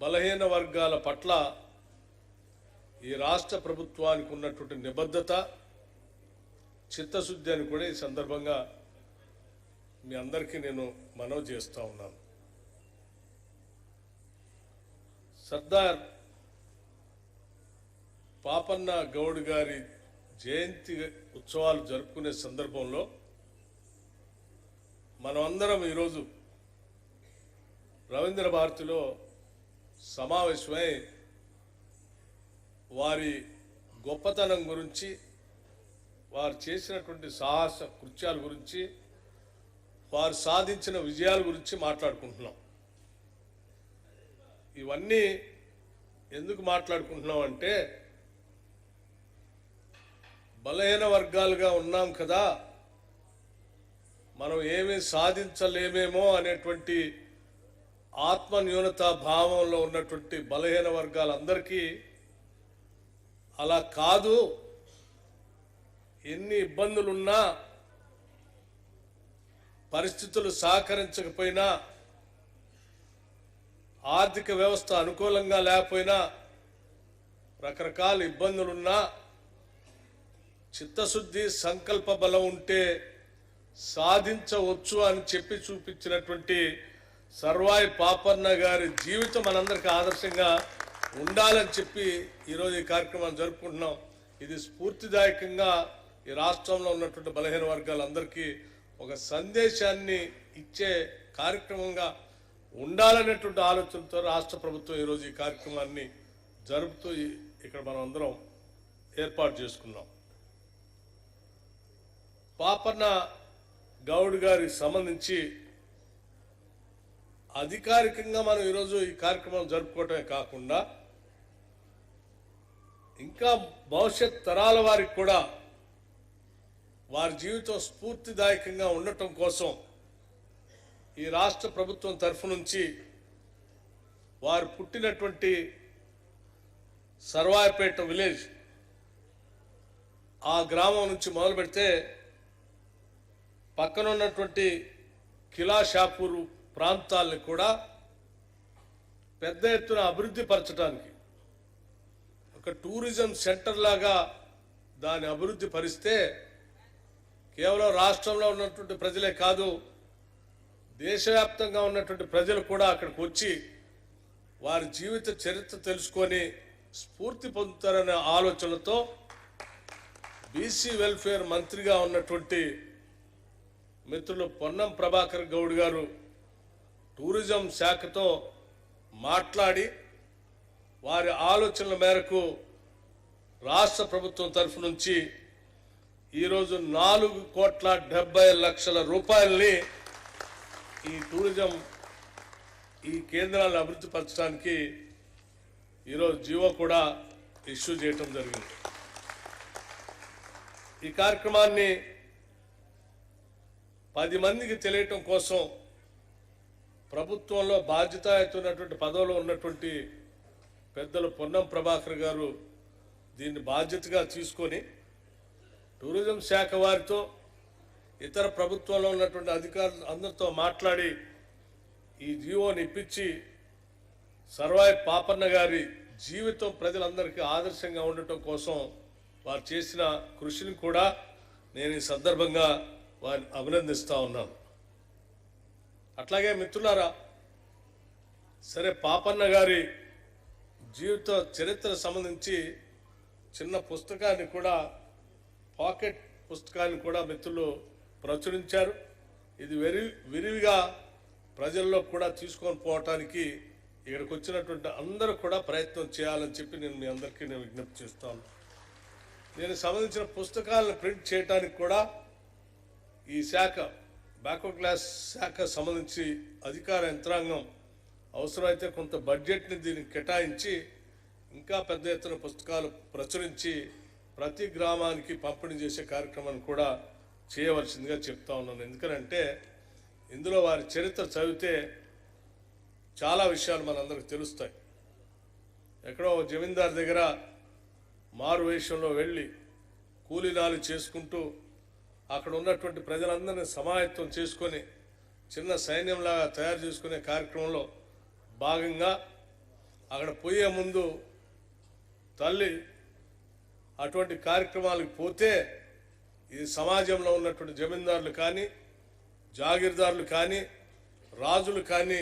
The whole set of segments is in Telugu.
బలహీన వర్గాల పట్ల ఈ రాష్ట్ర ప్రభుత్వానికి ఉన్నటువంటి నిబద్ధత, చిత్తశుద్ధి అని కూడా ఈ సందర్భంగా మీ అందరికీ నేను మనవి చేస్తూ ఉన్నాను. సర్దార్ పాపన్న గౌడ్ గారి జయంతి ఉత్సవాలు జరుపుకునే సందర్భంలో మనమందరం ఈరోజు రవీంద్ర భారతిలో సమావేశమై వారి గొప్పతనం గురించి, వారు చేసినటువంటి సాహస కృత్యాల గురించి, వారు సాధించిన విజయాల గురించి మాట్లాడుకుంటున్నాం. ఇవన్నీ ఎందుకు మాట్లాడుకుంటున్నాం అంటే, బలహీన వర్గాలుగా ఉన్నాం కదా, మనం ఏమీ సాధించలేమేమో అనేటువంటి ఆత్మన్యూనతా భావంలో ఉన్నటువంటి బలహీన వర్గాలందరికీ అలా కాదు, ఎన్ని ఇబ్బందులున్నా, పరిస్థితులు సహకరించకపోయినా, ఆర్థిక వ్యవస్థ అనుకూలంగా లేకపోయినా, రకరకాల ఇబ్బందులున్నా, చిత్తశుద్ధి సంకల్ప బలం ఉంటే సాధించవచ్చు అని చెప్పి చూపించినటువంటి సర్వాయి పాపన్న గారి జీవితం మనందరికీ ఆదర్శంగా ఉండాలని చెప్పి ఈరోజు ఈ కార్యక్రమాన్ని జరుపుకుంటున్నాం. ఇది స్ఫూర్తిదాయకంగా ఈ రాష్ట్రంలో ఉన్నటువంటి బలహీన వర్గాలందరికీ ఒక సందేశాన్ని ఇచ్చే కార్యక్రమంగా ఉండాలనేటువంటి ఆలోచనతో రాష్ట్ర ప్రభుత్వం ఈరోజు ఈ కార్యక్రమాన్ని జరుపుతూ ఇక్కడ మనం అందరం ఏర్పాటు చేసుకున్నాం. పాపన్న గౌడ్ గారికి సంబంధించి అధికారికంగా మనం ఈరోజు ఈ కార్యక్రమం జరుపుకోవటమే కాకుండా ఇంకా భవిష్యత్ తరాల వారికి కూడా వారి జీవితం స్ఫూర్తిదాయకంగా ఉండటం కోసం ఈ రాష్ట్ర ప్రభుత్వం తరఫు నుంచి వారు పుట్టినటువంటి సర్వాయిపేట విలేజ్, ఆ గ్రామం నుంచి మొదలు పెడితే పక్కన ఉన్నటువంటి కిలా షాపూరు ప్రాంతాలని కూడా పెద్ద ఎత్తున అభివృద్ధి పరచడానికి ఒక టూరిజం సెంటర్ లాగా దాన్ని అభివృద్ధి పరిస్తే కేవలం రాష్ట్రంలో ఉన్నటువంటి ప్రజలే కాదు, దేశవ్యాప్తంగా ఉన్నటువంటి ప్రజలు కూడా అక్కడికి వచ్చి వారి జీవిత చరిత్ర తెలుసుకొని స్ఫూర్తి పొందుతారనే ఆలోచనతో బీసీ వెల్ఫేర్ మంత్రిగా ఉన్నటువంటి మిత్రులు పొన్నం ప్రభాకర్ గౌడ్ గారు టూరిజం శాఖతో మాట్లాడి వారి ఆలోచనల మేరకు రాష్ట్ర ప్రభుత్వం తరఫు నుంచి ఈరోజు 4,70,00,000 రూపాయలని ఈ టూరిజం ఈ కేంద్రాలను అభివృద్ధి పరచడానికి ఈరోజు జీవో కూడా ఇష్యూ చేయటం జరిగింది. ఈ కార్యక్రమాన్ని 10 మందికి తెలియటం కోసం ప్రభుత్వంలో బాధ్యతాయుతమైనటువంటి పదవిలో ఉన్నటువంటి పెద్దలు పొన్నం ప్రభాకర్ గారు దీన్ని బాధ్యతగా తీసుకొని టూరిజం శాఖ వారితో, ఇతర ప్రభుత్వంలో ఉన్నటువంటి అధికారులు అందరితో మాట్లాడి ఈ జీవోని ఇప్పించి సర్వాయి పాపన్న గారి జీవితం ప్రజలందరికీ ఆదర్శంగా ఉండటం కోసం వారు చేసిన కృషిని కూడా నేను ఈ సందర్భంగా వారిని అభినందిస్తూ ఉన్నాను. అట్లాగే మిత్రులారా, సరే పాపన్న గారి జీవిత చరిత్ర సంబంధించి చిన్న పుస్తకాన్ని కూడా, పాకెట్ పుస్తకాన్ని కూడా మిత్రులు ప్రచురించారు. ఇది విరివిగా ప్రజల్లో కూడా తీసుకొని పోవటానికి ఇక్కడికి వచ్చినటువంటి అందరూ కూడా ప్రయత్నం చేయాలని చెప్పి నేను మీ అందరికీ విజ్ఞప్తి చేస్తాను. దీనికి సంబంధించిన పుస్తకాలను ప్రింట్ చేయడానికి కూడా ఈ శాఖ, బ్యాక్వర్డ్ క్లాస్ శాఖ సంబంధించి అధికార యంత్రాంగం అవసరమైతే కొంత బడ్జెట్ని దీనికి కేటాయించి ఇంకా పెద్ద ఎత్తున పుస్తకాలు ప్రచురించి ప్రతి గ్రామానికి పంపిణీ చేసే కార్యక్రమాన్ని కూడా చేయవలసిందిగా చెప్తా ఉన్నాను. ఎందుకంటే ఇందులో వారి చరిత్ర చదివితే చాలా విషయాలు మనందరికి తెలుస్తాయి. ఎక్కడో జమీందార్ దగ్గర మారు వేషంలో వెళ్ళి కూలీనాలు చేసుకుంటూ అక్కడ ఉన్నటువంటి ప్రజలందరినీ సమాయత్తం చేసుకొని చిన్న సైన్యంలాగా తయారు చేసుకునే కార్యక్రమంలో భాగంగా అక్కడ పోయే ముందు తల్లి అటువంటి కార్యక్రమాలకు పోతే ఈ సమాజంలో ఉన్నటువంటి జమీందారులు కానీ జాగీర్దారులు కానీ రాజులు కానీ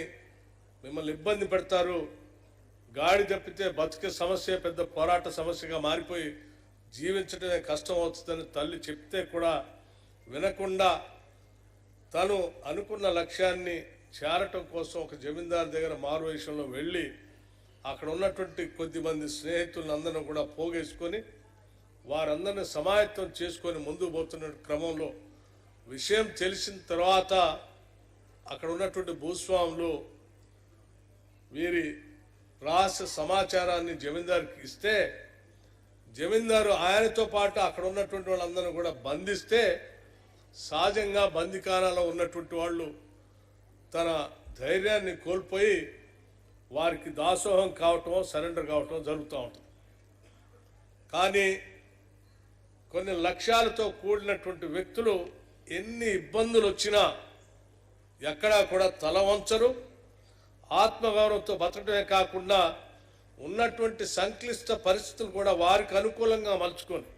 మిమ్మల్ని ఇబ్బంది పెడతారు, గాడి తప్పితే బతికే సమస్య పెద్ద పోరాట సమస్యగా మారిపోయి జీవించడమే కష్టం అవుతుందని తల్లి చెప్తే కూడా వినకుండా తను అనుకున్న లక్ష్యాన్ని చేరటం కోసం ఒక జమీందారు దగ్గర మారువేషంలో వెళ్ళి అక్కడ ఉన్నటువంటి కొద్దిమంది స్నేహితులను అందరిని కూడా పోగేసుకొని వారందరినీ సమాయత్తం చేసుకొని ముందుకు పోతున్న క్రమంలో విషయం తెలిసిన తర్వాత అక్కడ ఉన్నటువంటి భూస్వాములు వీరి రహస్య సమాచారాన్ని జమీందారుకి ఇస్తే జమీందారు ఆయనతో పాటు అక్కడ ఉన్నటువంటి వాళ్ళందరినీ కూడా బంధిస్తే సహజంగా బందికానాలో ఉన్నటువంటి వాళ్ళు తన ధైర్యాన్ని కోల్పోయి వారికి దాసోహం కావటం సరెండర్ కావటం జరుగుతూ ఉంటుంది. కానీ కొన్ని లక్ష్యాలతో కూడినటువంటి వ్యక్తులు ఎన్ని ఇబ్బందులు వచ్చినా ఎక్కడా కూడా తల వంచరు, ఆత్మగౌరవంతో బతకడమే కాకుండా ఉన్నటువంటి సంక్లిష్ట పరిస్థితులు కూడా వారికి అనుకూలంగా మలుచుకొని